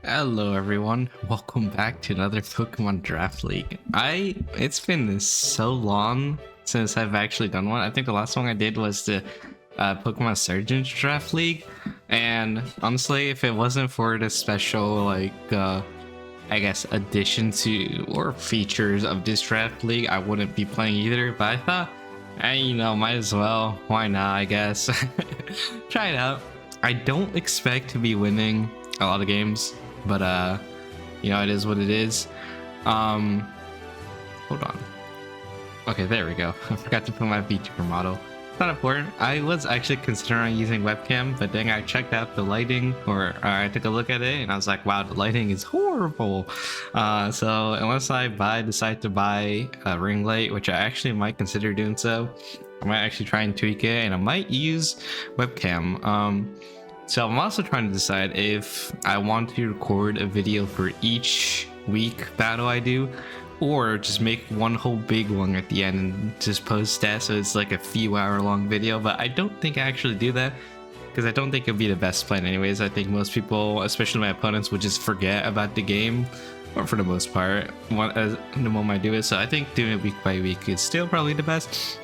Hello everyone, welcome back to another Pokemon Draft League. It's been so long since I've actually done one. I think the last one I did was the Pokemon Surgeons Draft League, and honestly, if it wasn't for the special I guess addition to or features of this draft league, I wouldn't be playing either. But I thought, might as well. Why not? I guess try it out. I don't expect to be winning a lot of games, but it is what it is. Hold on. Okay, there we go. I forgot to put my VTuber model. Not important. I was actually considering using webcam, but then I checked out the lighting, or I took a look at it, and I was like, wow, the lighting is horrible. So unless I decide to buy a ring light, which I actually might consider doing so, I might actually try and tweak it, and I might use webcam. So I'm also trying to decide if I want to record a video for each week battle I do, or just make one whole big one at the end and just post that so it's like a few hour long video. But I don't think I actually do that, because I don't think it'd be the best plan anyways. I think most people, especially my opponents, would just forget about the game, or for the most part, the moment I do it. So I think doing it week by week is still probably the best.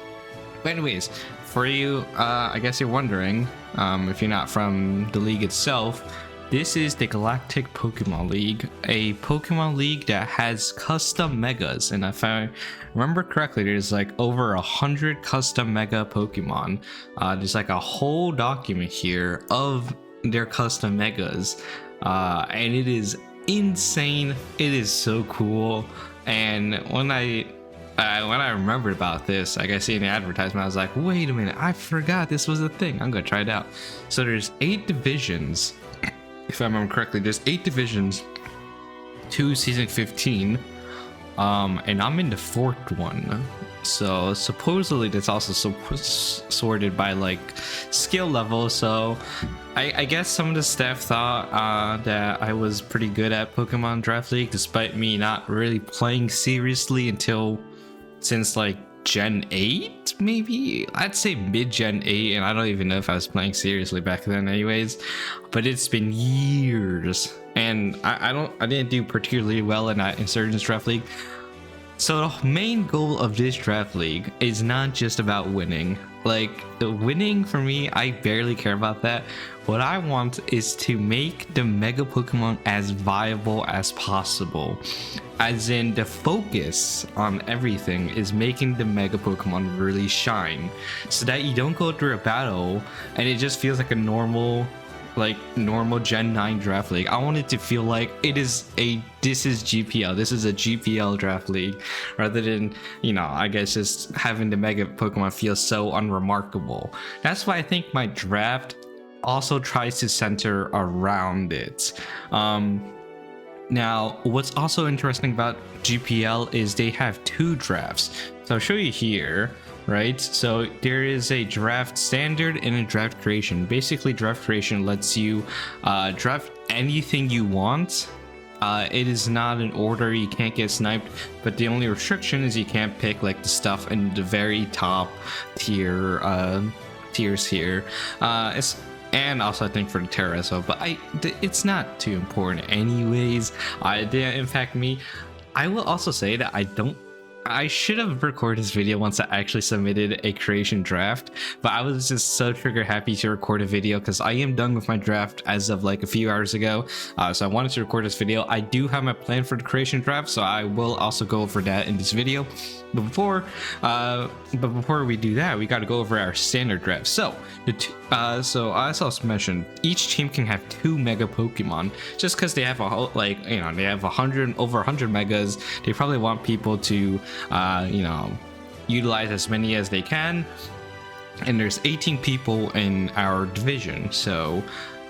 But anyways, for you, I guess you're wondering, if you're not from the league itself, this is the Galactic Pokemon League, a Pokemon League that has custom megas. And if I remember correctly, there's like over 100 custom mega Pokemon. There's like a whole document here of their custom megas, and it is insane. It is so cool. And when I remembered about this, like I see in the advertisement, I was like, wait a minute, I forgot this was a thing. I'm gonna try it out. So there's 8 divisions, if I remember correctly. There's 8 divisions to season 15, and I'm in the 4th one. So supposedly that's also sorted by like skill level. So I guess some of the staff thought that I was pretty good at Pokemon Draft League, despite me not really playing seriously since like Gen 8, maybe? I'd say mid-Gen 8, and I don't even know if I was playing seriously back then anyways. But it's been years, and I didn't do particularly well in that Insurgents Draft League. So the main goal of this draft league is not just about winning. Like, the winning for me, I barely care about that. What I want is to make the Mega Pokemon as viable as possible. As in, the focus on everything is making the Mega Pokemon really shine, so that you don't go through a battle and it just feels like a normal Gen 9 draft league. I want it to feel like this is GPL. This is a GPL draft league, rather than, I guess just having the Mega Pokemon feel so unremarkable. That's why I think my draft also tries to center around it. Now, what's also interesting about GPL is they have 2 drafts. So I'll show you here. Right, so there is a draft standard and a draft creation. Basically, draft creation lets you draft anything you want. It is not an order, you can't get sniped, but the only restriction is you can't pick like the stuff in the very top tiers here. And also I think for the Terra as well, but it's not too important anyways. It didn't impact me. I will also say that I should have recorded this video once I actually submitted a creation draft, but I was just so trigger happy to record a video because I am done with my draft as of like a few hours ago. So I wanted to record this video. I do have my plan for the creation draft, so I will also go over that in this video. But before we do that, we got to go over our standard draft. So as I also mentioned, each team can have 2 Mega Pokemon, just because they have they have over 100 megas. They probably want people to utilize as many as they can, and there's 18 people in our division, so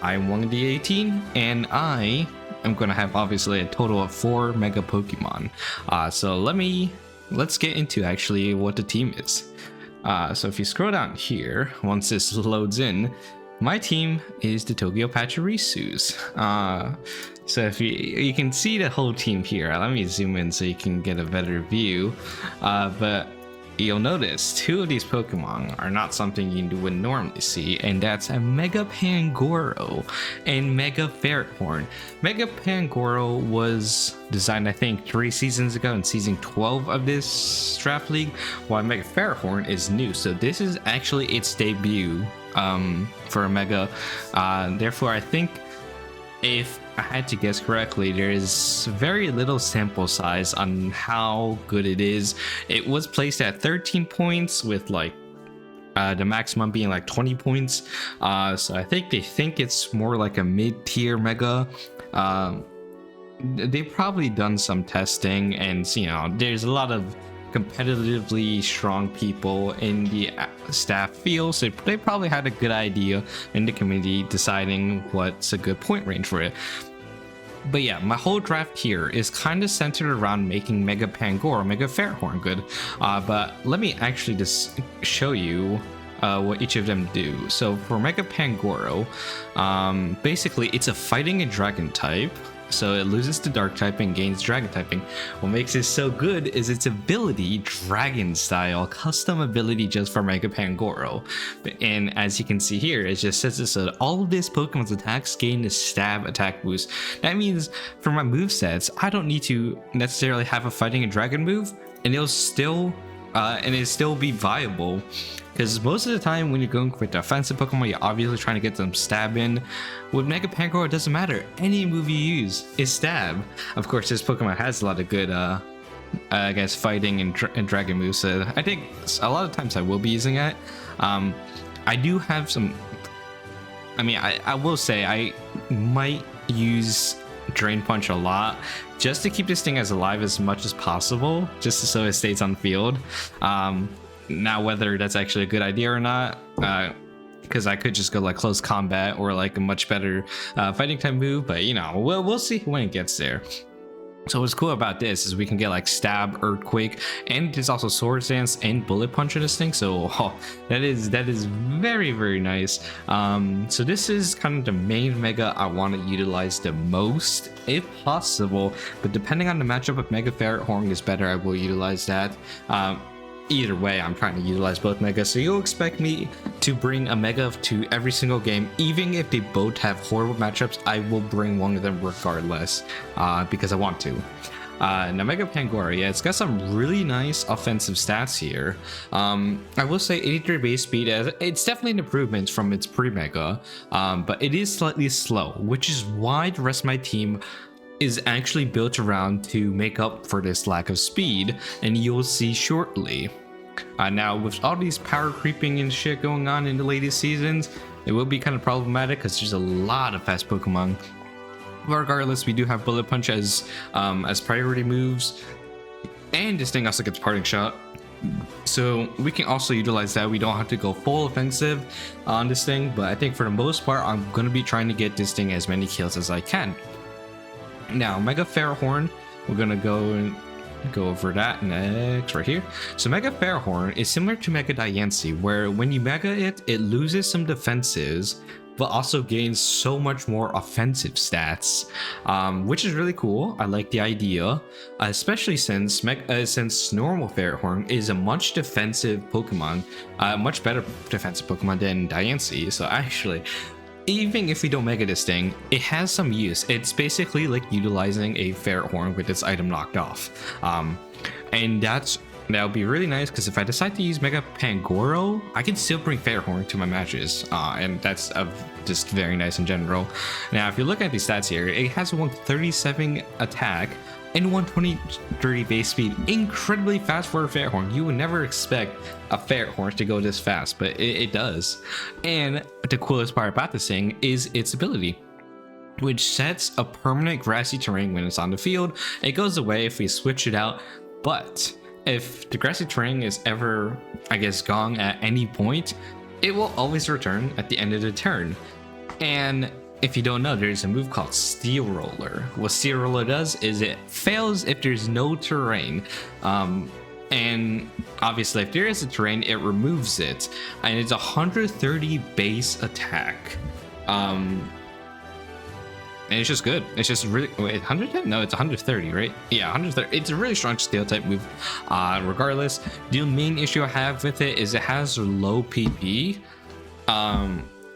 I'm one of the 18, and I am going to have obviously a total of 4 Mega Pokemon. So let's get into actually what the team is. So if you scroll down here, once this loads in, my team is the Tokyo Pachirisus. So if you can see the whole team here. Let me zoom in so you can get a better view. But you'll notice two of these Pokemon are not something you would normally see, and that's a Mega Pangoro and Mega Ferrothorn. Mega Pangoro was designed, I think, 3 seasons ago in season 12 of this draft league, while Mega Ferrothorn is new. So this is actually its debut for a Mega. Therefore, I think if I had to guess correctly, there is very little sample size on how good it is. It was placed at 13 points with like the maximum being like 20 points. So I think they think it's more like a mid-tier Mega. They've probably done some testing, and you know, there's a lot of competitively strong people in the staff field, so they probably had a good idea in the committee deciding what's a good point range for it. But yeah, my whole draft here is kind of centered around making Mega Pangoro, Mega Ferrothorn good. But let me actually just show you what each of them do. So for Mega Pangoro, basically it's a fighting and dragon type. So it loses to dark type and gains dragon typing. What makes it so good is its ability, dragon style, custom ability just for Mega Pangoro. And as you can see here, it just says this, so all of this Pokemon's attacks gain a stab attack boost. That means for my movesets, I don't need to necessarily have a fighting and dragon move, and it'll still be viable. Because most of the time when you're going with defensive Pokemon, you're obviously trying to get them stab in. With Mega Pangoro, it doesn't matter. Any move you use is stab. Of course, this Pokemon has a lot of good, I guess, fighting and dragon moves. So I think a lot of times I will be using it. I do have some... I mean, I will say I might use Drain Punch a lot just to keep this thing as alive as much as possible, just so it stays on the field. Now, whether that's actually a good idea or not, because I could just go like close combat or like a much better fighting type move, but you know, we'll see when it gets there. So what's cool about this is we can get like stab, earthquake, and there's also sword stance and bullet punch in this thing. So that is very, very nice. So this is kind of the main Mega I want to utilize the most if possible, but depending on the matchup, if Mega Ferrothorn is better, I will utilize that. Either way, I'm trying to utilize both Megas, so you'll expect me to bring a Mega to every single game. Even if they both have horrible matchups, I will bring one of them regardless, because I want to. Now Mega Pangoro, yeah, it's got some really nice offensive stats here. I will say 83 base speed, it's definitely an improvement from its pre-Mega, but it is slightly slow, which is why the rest of my team is actually built around to make up for this lack of speed, and you'll see shortly. Now with all these power creeping and shit going on in the latest seasons, it will be kind of problematic because there's a lot of fast Pokemon. But regardless, we do have Bullet Punch as priority moves, and this thing also gets Parting Shot, so we can also utilize that. We don't have to go full offensive on this thing, but I think for the most part, I'm going to be trying to get this thing as many kills as I can. Now, Mega Ferrothorn, we're gonna go over that next right here. So Mega Ferrothorn is similar to Mega Diancie, where when you Mega it, it loses some defenses, but also gains so much more offensive stats, which is really cool. I like the idea, especially since normal Ferrothorn is a much defensive Pokemon, much better defensive Pokemon than Diancie. So actually, even if we don't Mega this thing, it has some use. It's basically like utilizing a Ferrothorn with its item knocked off. And that'll be really nice, because if I decide to use Mega Pangoro, I can still bring Ferrothorn to my matches. And that's just very nice in general. Now, if you look at these stats here, it has a 137 attack and 120 base speed, incredibly fast for a Ferrothorn. You would never expect a Ferrothorn to go this fast, but it does. And the coolest part about this thing is its ability, which sets a permanent grassy terrain when it's on the field. It goes away if we switch it out, but if the grassy terrain is ever, I guess, gone at any point, it will always return at the end of the turn. And if you don't know, there's a move called Steel Roller. What Steel Roller does is it fails if there's no terrain. And obviously if there is a terrain, it removes it. And it's 130 base attack. And and it's just good. It's just really, wait, 110? No, it's 130, right? Yeah, 130. It's a really strong steel type move. Regardless, the main issue I have with it is it has low PP.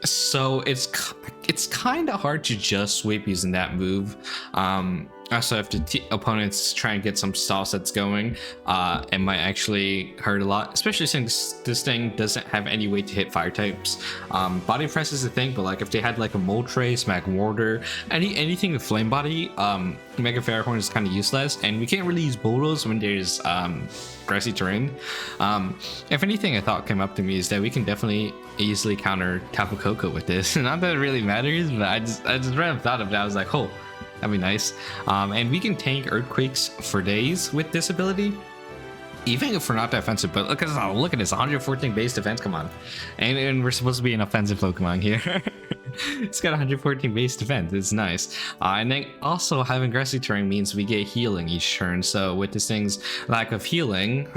So it's kind of hard to just sweep using that move. Also, if the opponents try and get some stall sets going, it might actually hurt a lot, especially since this thing doesn't have any way to hit fire types. Body press is the thing, but like if they had like a Moltres, Mag Warder, anything with flame body, Mega Ferrohorn is kind of useless, and we can't really use Bulldoze when there's grassy terrain. If anything I thought came up to me is that we can definitely easily counter Tapu Koko with this. Not that it really matters, but I just random thought of it. I was like, oh, that'd be nice. And we can tank earthquakes for days with this ability, even if we're not defensive. But look at this 114 base defense. Come on, and we're supposed to be an offensive Pokemon here. It's got 114 base defense. It's nice. And then also having grassy terrain means we get healing each turn. So with this thing's lack of healing,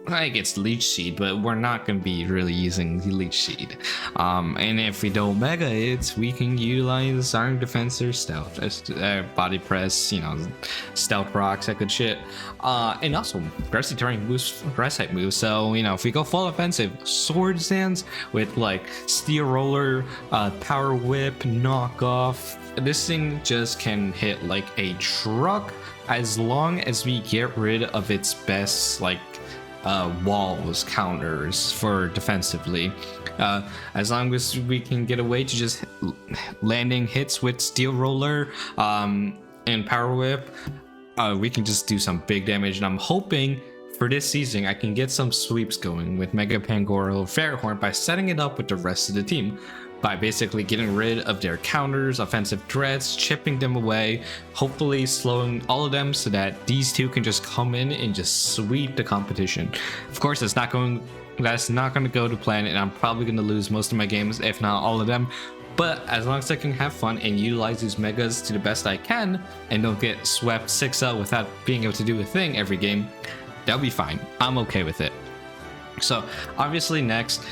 I guess Leech Seed, but we're not going to be really using the Leech Seed. And if we don't Mega it, we can utilize Arm Defense or Stealth, Body Press, Stealth Rocks, that good shit. And also, Grassy Terrain boosts Grass type moves. So, if we go full offensive, Sword Stance with like Steel Roller, Power Whip, Knock Off, this thing just can hit like a truck as long as we get rid of its best, like, walls counters for defensively. As long as we can get away to just landing hits with Steel Roller and Power Whip, we can just do some big damage. And I'm hoping for this season I can get some sweeps going with Mega Pangoro Ferrohorn by setting it up with the rest of the team, by basically getting rid of their counters, offensive threats, chipping them away, hopefully slowing all of them so that these two can just come in and just sweep the competition. Of course, that's not going to go to plan, and I'm probably going to lose most of my games, if not all of them. But as long as I can have fun and utilize these megas to the best I can, and don't get swept 6-0 without being able to do a thing every game, that'll be fine. I'm okay with it. So obviously next,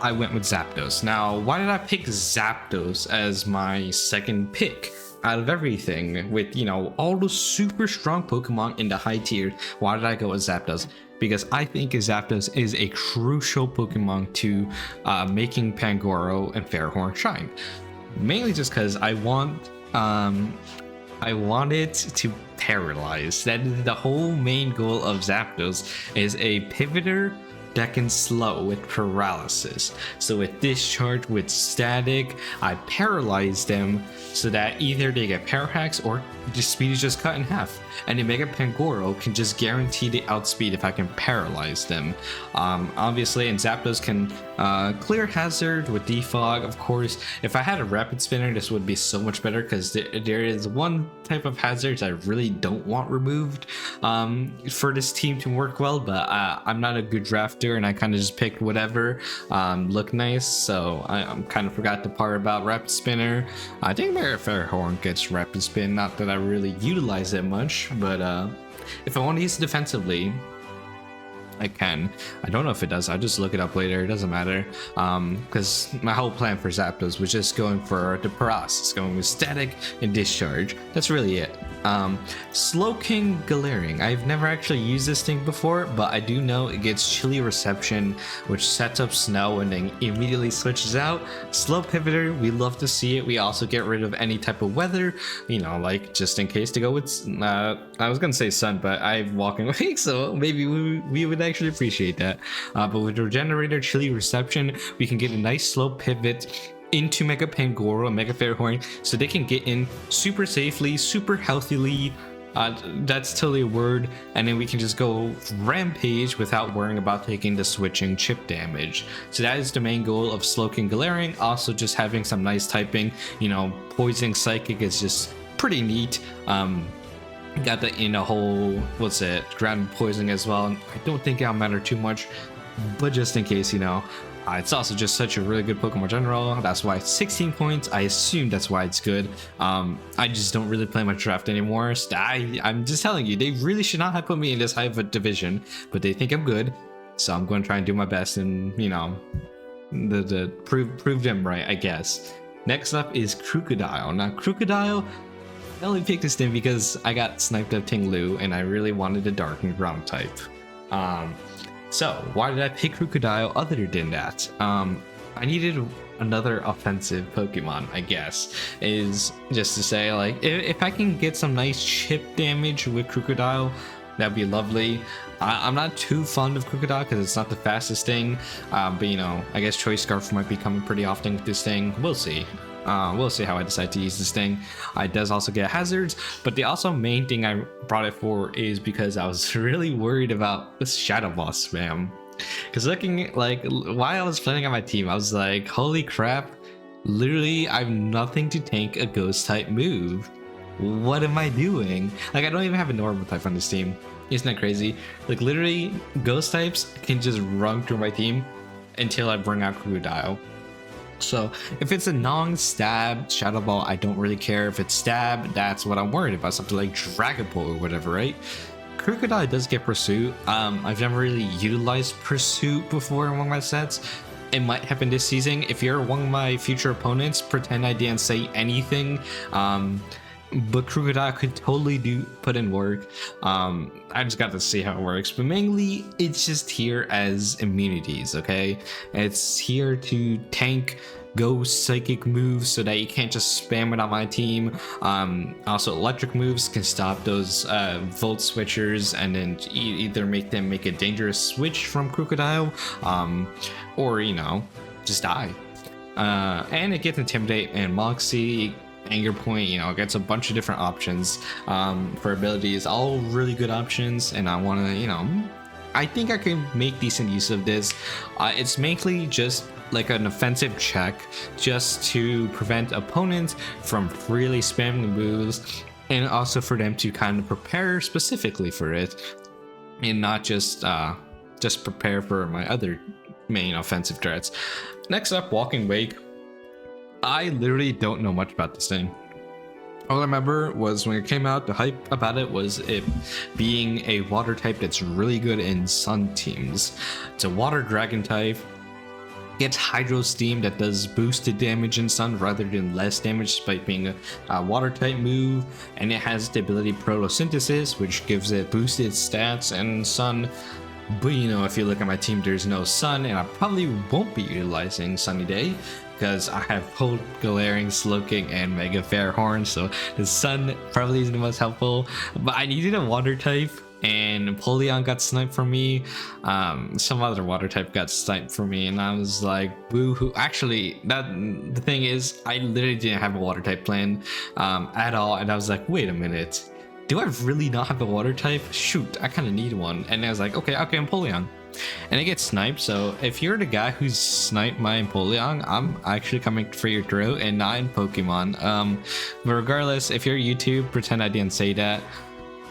I went with Zapdos. Now, why did I pick Zapdos as my second pick out of everything? With, all the super strong Pokemon in the high tier, why did I go with Zapdos? Because I think Zapdos is a crucial Pokemon to making Pangoro and Ferrohorn shine. Mainly just because I want it to paralyze. That is the whole main goal of Zapdos, is a pivoter that can slow with paralysis. So with discharge, with static, I paralyze them so that either they get power hacks or the speed is just cut in half. And the Mega Pangoro can just guarantee the outspeed if I can paralyze them. Obviously, and Zapdos can clear hazard with defog. Of course, if I had a rapid spinner, this would be so much better, because there is one type of hazards I really don't want removed for this team to work well, but I'm not a good drafter, and I kind of just picked whatever looked nice. So I kind of forgot the part about rapid spinner. I think Mega Ferrohorn gets rapid spin, not that I really utilize it much, but if I want to use it defensively, I can. I don't know if it does. I'll just look it up later. It doesn't matter. Because my whole plan for Zapdos was just going for the paralysis, going with static and discharge. That's really it. Slowking Galarian. I've never actually used this thing before, but I do know it gets chilly reception, which sets up snow and then immediately switches out. Slow pivoter, we love to see it. We also get rid of any type of weather, like just in case to go with, I was gonna say sun, but I'm walking away, so maybe we would actually appreciate that. But with Regenerator, chilly reception, we can get a nice slow pivot into Mega Pangoro and Mega Ferrohorn, so they can get in super safely, super healthily. That's totally a word. And then we can just go rampage without worrying about taking the switching chip damage. So that is the main goal of Slowking Galarian. Also just having some nice typing, Poison Psychic is just pretty neat. Got the whole, ground poison as well. I don't think it'll matter too much, but just in case, it's also just such a really good Pokemon general. That's why it's 16 points. I assume that's why it's good. I just don't really play much draft anymore. So I'm just telling you, they really should not have put me in this high of a division, but they think I'm good. So I'm going to try and do my best and, prove them right, I guess. Next up is Crocodile. Now, Crocodile, I only picked this thing because I got sniped up Ting Lu and I really wanted a dark and ground type. So why did I pick Crocodile other than that? I needed another offensive Pokemon, I guess, is just to say, like, if I can get some nice chip damage with Crocodile, that'd be lovely. I'm not too fond of Crocodile because it's not the fastest thing, but you know, I guess Choice Scarf might be coming pretty often with this thing. We'll see. We'll see how I decide to use this thing. It does also get hazards, but the also main thing I brought it for is because I was really worried about this Shadow Ball spam. Because looking, like, while I was playing on my team, I was like, holy crap, literally I have nothing to tank a ghost type move. What am I doing? Like, I don't even have a normal type on this team. Isn't that crazy? Like, literally ghost types can just run through my team until I bring out Crocodile. So if it's a non-stab Shadow Ball, I don't really care. If it's stab, that's what I'm worried about. Something like Dragapult or whatever, right? Crocodile does get Pursuit. I've never really utilized Pursuit before in one of my sets. It might happen this season. If you're one of my future opponents, pretend I didn't say anything. But Crocodile could totally put in work. I just got to see how it works. But mainly, it's just here as immunities, okay? It's here to tank ghost psychic moves so that you can't just spam it on my team. Also, electric moves can stop those volt switchers and then either make them make a dangerous switch from Crocodile, or, you know, just die. And it gets Intimidate and Moxie. Anger Point, you know, it gets a bunch of different options for abilities, all really good options, and I want to, you know, I think I can make decent use of this. It's mainly just like an offensive check just to prevent opponents from really spamming the moves, and also for them to kind of prepare specifically for it and not just prepare for my other main offensive threats. Next up, Walking Wake. I literally don't know much about this thing. All I remember was when it came out, the hype about it was it being a water type that's really good in sun teams. It's a water dragon type. Gets Hydro Steam that does boosted damage in sun rather than less damage despite being a water type move. And it has the ability Photosynthesis, which gives it boosted stats in sun. But you know, if you look at my team, there's no sun, and I probably won't be utilizing Sunny Day because I have Cold Galarian, Slowking, and Mega Fairhorn, so the sun probably isn't the most helpful. But I needed a water type, and Napoleon got sniped from me. Some other water type got sniped from me, and I was like, boo-hoo. Actually, the thing is, I literally didn't have a water type plan at all, and I was like, wait a minute. Do I really not have a water type? Shoot, I kind of need one. And I was like, okay, Empoleon. And it gets sniped, so if you're the guy who's sniped my Empoleon, I'm actually coming for your throat and not in Pokemon. But regardless, if you're YouTube, pretend I didn't say that.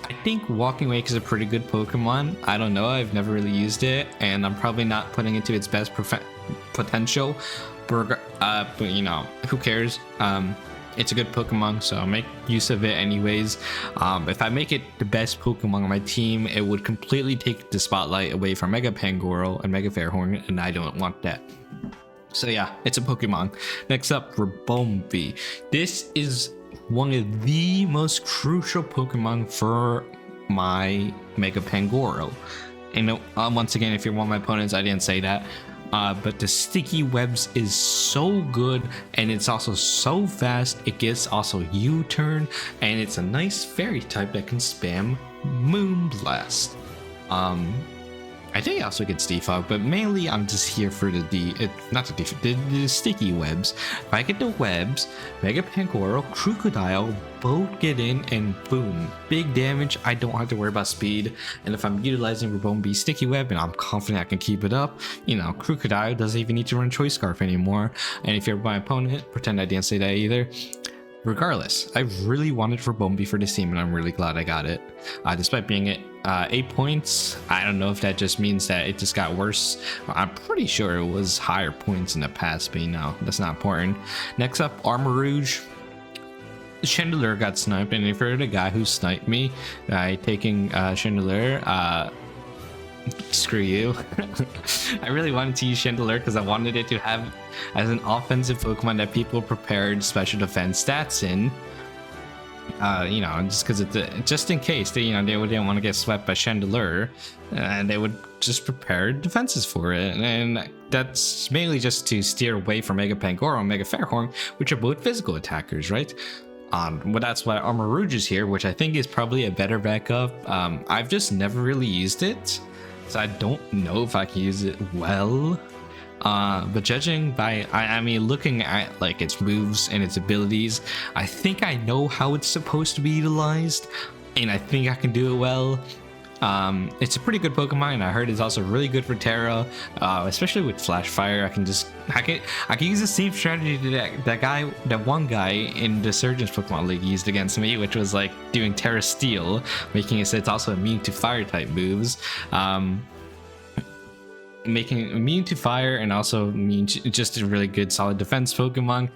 I think Walking Wake is a pretty good Pokemon. I don't know, I've never really used it, and I'm probably not putting it to its best potential. But you know, who cares? It's a good Pokemon, so I'll make use of it anyways. If I make it the best Pokemon on my team, it would completely take the spotlight away from Mega Pangoro and Mega Fairhorn, and I don't want that. So yeah, it's a Pokemon. Next up, Ribombee. This is one of the most crucial Pokemon for my Mega Pangoro. And once again, if you're one of my opponents, I didn't say that. But the sticky webs is so good, and it's also so fast. It gets also U-turn, and it's a nice fairy type that can spam Moonblast. I think it also gets defog, but mainly I'm just here for the sticky webs. If I get the webs, Mega Pangoro, Crocodile both get in, and boom, big damage. I don't have to worry about speed. And if I'm utilizing Ribombee's sticky web and I'm confident I can keep it up, you know, Crocodile doesn't even need to run Choice Scarf anymore. And if you're my opponent, pretend I didn't say that either. Regardless, I really wanted Ribombee for this team, and I'm really glad I got it. Despite being at 8 points, I don't know if that just means that it just got worse. I'm pretty sure it was higher points in the past, but you know, that's not important. Next up, Armarouge. Chandelure got sniped, and if you're the guy who sniped me, taking Chandelure, screw you. I really wanted to use Chandelure because I wanted it to have as an offensive Pokemon that people prepared special defense stats in. You know, just because just in case they, you know, they didn't want to get swept by Chandelure, and they would just prepare defenses for it, and that's mainly just to steer away from Mega Pangoro and Mega Fairhorn, which are both physical attackers, right? But that's why Armor Rouge is here, which I think is probably a better backup. I've just never really used it, so I don't know if I can use it well. But judging by, I mean, looking at like its moves and its abilities, I think I know how it's supposed to be utilized, and I think I can do it well. It's a pretty good Pokemon, and I heard it's also really good for Terra, especially with Flash Fire. I can use the same strategy that one guy in the Surgeon's Pokemon League used against me, which was like doing Terra Steel, making it so it's also immune to fire type moves. Making it immune to fire and also immune to just a really good solid defense Pokemon.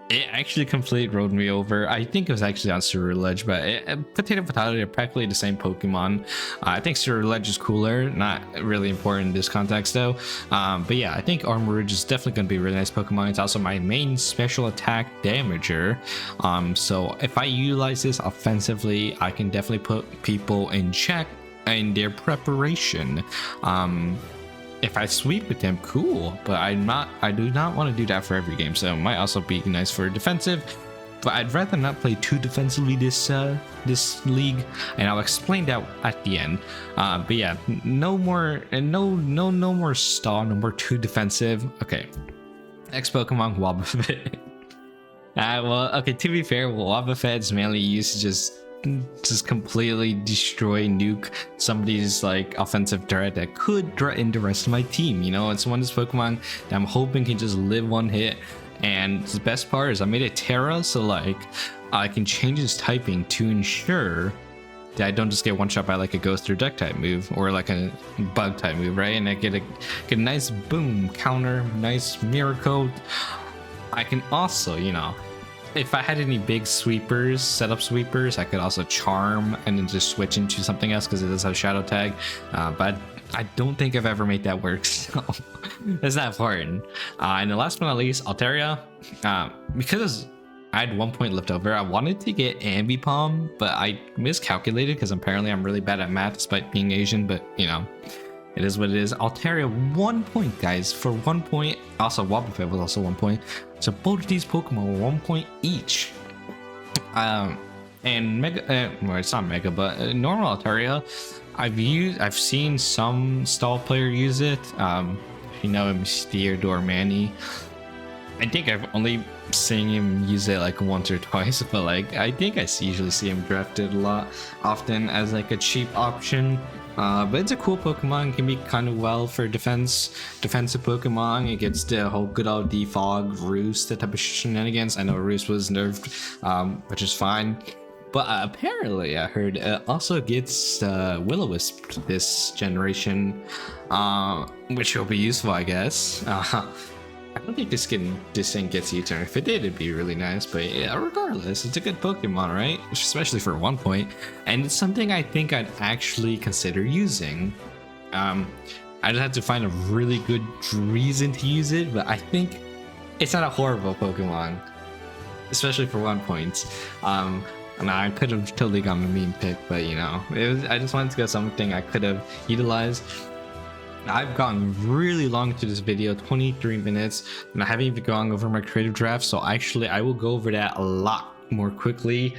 It actually completely rode me over. I think it was actually on Ceruledge, but Potato, they're practically the same Pokemon. I think Ceruledge is cooler, not really important in this context though. But yeah, I think Armor Rouge is definitely going to be a really nice Pokemon. It's also my main special attack damager. So if I utilize this offensively, I can definitely put people in check in their preparation. If I sweep with them, cool, but I do not want to do that for every game, so it might also be nice for defensive, but I'd rather not play too defensively this league, and I'll explain that at the end. But yeah, no more stall, no more too defensive. Okay, next Pokemon, Wobbuffet. Well, okay, to be fair, Wobbuffet's mainly used to just completely destroy, nuke somebody's like offensive threat that could threaten the rest of my team. You know, it's one of those Pokemon that I'm hoping can just live one hit. And the best part is I made it Terra, so like I can change its typing to ensure that I don't just get one shot by like a Ghost or Duck type move or like a Bug type move, right? And I get a nice boom counter, nice mirror coat. I can also, you know, if I had any big sweepers, setup sweepers, I could also charm and then just switch into something else because it does have shadow tag. But I don't think I've ever made that work, so that's not important. And the last but not least, Altaria. Because I had 1 point left over, I wanted to get Ambipom, but I miscalculated because apparently I'm really bad at math despite being Asian, but you know, it is what it is. Altaria 1 point, guys, for 1 point. Also, Wobbuffet was also 1 point. So both of these Pokemon were 1 point each. And Mega, well, it's not Mega, but normal Altaria, I've seen some stall player use it. You know him, Steer Dormani. I think I've only seen him use it like once or twice, but like I think I usually see him drafted a lot often as like a cheap option. But it's a cool Pokemon. It can be kind of well for defensive Pokemon. It gets the whole good old defog, Roost, that type of shenanigans. I know Roost was nerfed, which is fine. But apparently, I heard it also gets Will-O-Wisp this generation, which will be useful, I guess. I don't think this thing gets U-turn. If it did, it'd be really nice. But yeah, regardless, it's a good Pokemon, right? Especially for 1 point. And it's something I think I'd actually consider using. I just have to find a really good reason to use it, but I think it's not a horrible Pokemon, especially for 1 point. And I could have totally gone the meme pick, but you know, I just wanted to go something I could have utilized. I've gone really long into this video, 23 minutes, and I haven't even gone over my creative draft, so actually I will go over that a lot more quickly,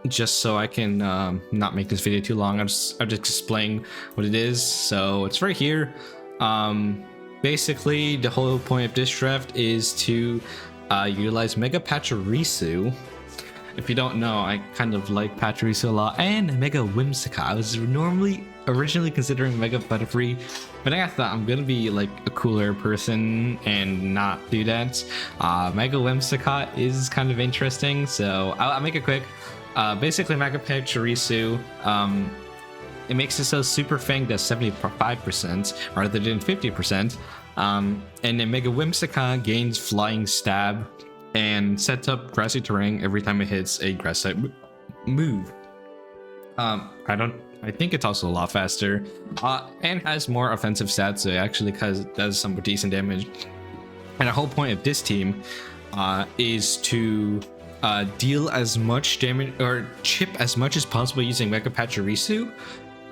just so I can not make this video too long. I'm just explaining what it is. So it's right here. Basically, the whole point of this draft is to utilize Mega Pachirisu. If you don't know, I kind of like Pachirisu a lot, and Mega Whimsicott. I was originally considering Mega Butterfree, but I thought I'm gonna be like a cooler person and not do that. Mega Whimsicott is kind of interesting, so I'll make it quick. Basically, Mega Pachirisu, it makes it so Super Fang does 75% rather than 50%, and then Mega Whimsicott gains Flying Stab and sets up grassy terrain every time it hits a grass type move. I think it's also a lot faster, and has more offensive stats, so it actually does some decent damage. And the whole point of this team is to deal as much damage or chip as much as possible using Mega Pachirisu,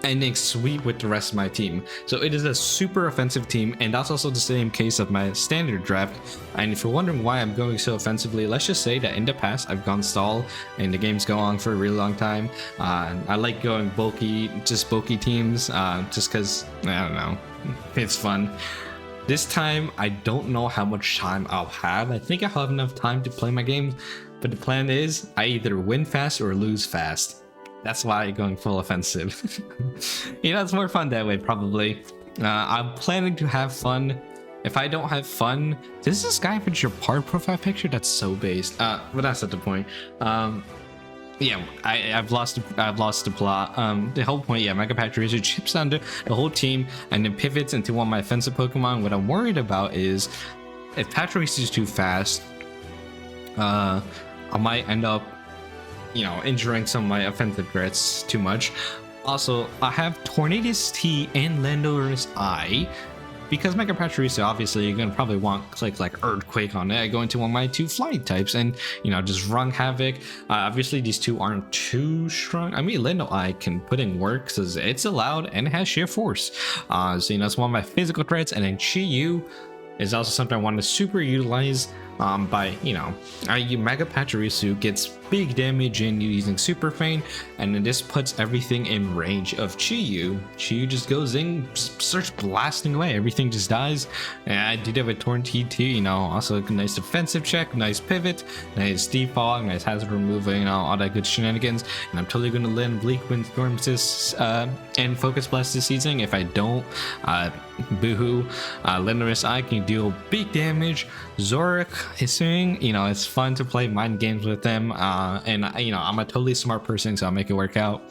and then sweep with the rest of my team. So it is a super offensive team, and that's also the same case of my standard draft. And if you're wondering why I'm going so offensively, let's just say that in the past I've gone stall and the game's go on for a really long time. I like going bulky teams, just because, I don't know, it's fun. This time I don't know how much time I'll have. I think I have enough time to play my games, but the plan is I either win fast or lose fast. That's why I'm going full offensive. You know, it's more fun that way, probably. I'm planning to have fun. If I don't have fun, does this guy with your part profile picture? That's so based. But that's not the point. Yeah, I've lost the plot. The whole point, yeah, Mega Pachirisu chips under the whole team and then pivots into one of my offensive Pokemon. What I'm worried about is if Pachirisu is too fast, I might end up, you know, injuring some of my offensive threats too much. Also, I have Tornadus T and Landorus I. Because Mega Pachirisu, obviously, you're gonna probably want click like Earthquake on it. I go into one of my 2 flying types and, you know, just run havoc. Obviously, these 2 aren't too strong. I mean, Lando I can put in work because it's allowed and it has sheer force. So, you know, it's one of my physical threats. And then Chi-Yu is also something I want to super utilize. By, you know, Mega Pachirisu gets big damage in using Super Feint, and then this puts everything in range of Chi-Yu. Chi-Yu just goes in, starts blasting away, everything just dies. And I did it with Torn T2, you know, also a nice defensive check, nice pivot, nice defog, nice hazard removal, you know, all that good shenanigans. And I'm totally gonna land Bleak Wind Storm and Focus Blast this season. If I don't, boohoo. Landorus I can deal big damage. Zoric Hisuing, you know, it's fun to play mind games with them, and you know, I'm a totally smart person, so I'll make it work out.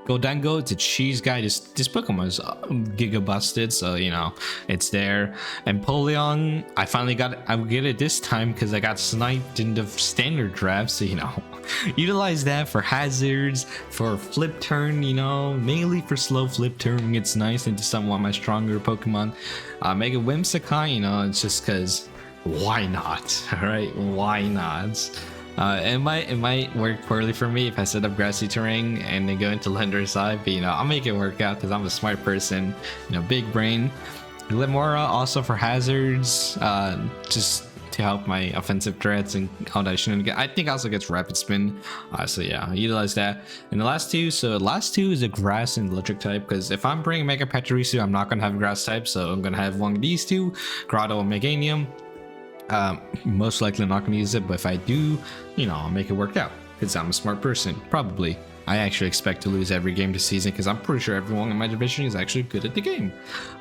Goldango, it's a cheese guy. This Pokemon is giga busted, so you know, it's there. And Polion, I get it this time because I got sniped in the standard draft, so you know, utilize that for hazards, for flip turn, you know, mainly for slow flip turn. It's nice into some of my stronger Pokemon. Mega Whimsicott, you know, it's just because why not? All right, why not? It might work poorly for me if I set up grassy terrain and then go into Landorus I, but you know, I'll make it work out because I'm a smart person, you know, big brain. Glimmora also for hazards, just to help my offensive threats and all that shit. I think also gets rapid spin, so yeah, utilize that. And the last two is a grass and electric type, because if I'm bringing Mega Pachirisu, I'm not gonna have a grass type, so I'm gonna have one of these 2, Grotto and Meganium. Most likely not going to use it, but if I do, you know, I'll make it work out because I'm a smart person. Probably. I actually expect to lose every game this season because I'm pretty sure everyone in my division is actually good at the game.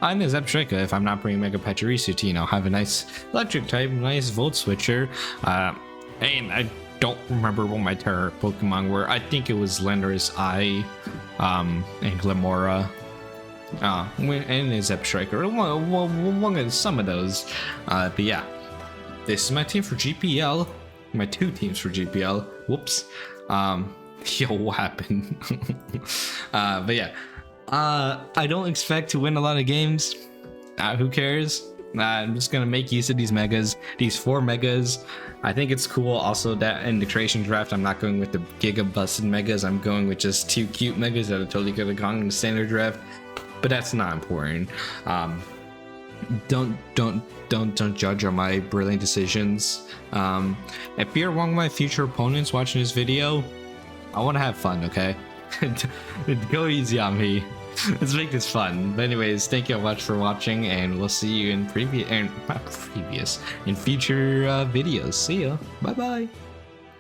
And there's Zepstrika if I'm not bringing Mega Pachirisu to, you know, have a nice electric type, nice Volt Switcher. And I don't remember what my Terra Pokemon were. I think it was Landorus I, and Glimmora. And Zepstrika. Some of those. But yeah. This is my team for GPL. My 2 teams for GPL. Whoops. Yo, what happened? But yeah. I don't expect to win a lot of games. Who cares? I'm just gonna make use of these megas. These 4 megas. I think it's cool also that in the creation draft, I'm not going with the giga busted megas. I'm going with just 2 cute megas that I totally could have gone in the standard draft. But that's not important. Don't judge on my brilliant decisions. If you're one of my future opponents watching this video, I want to have fun, okay? Go easy on me. Let's make this fun. But anyways, thank you so much for watching, and we'll see you in future videos. See ya. Bye bye.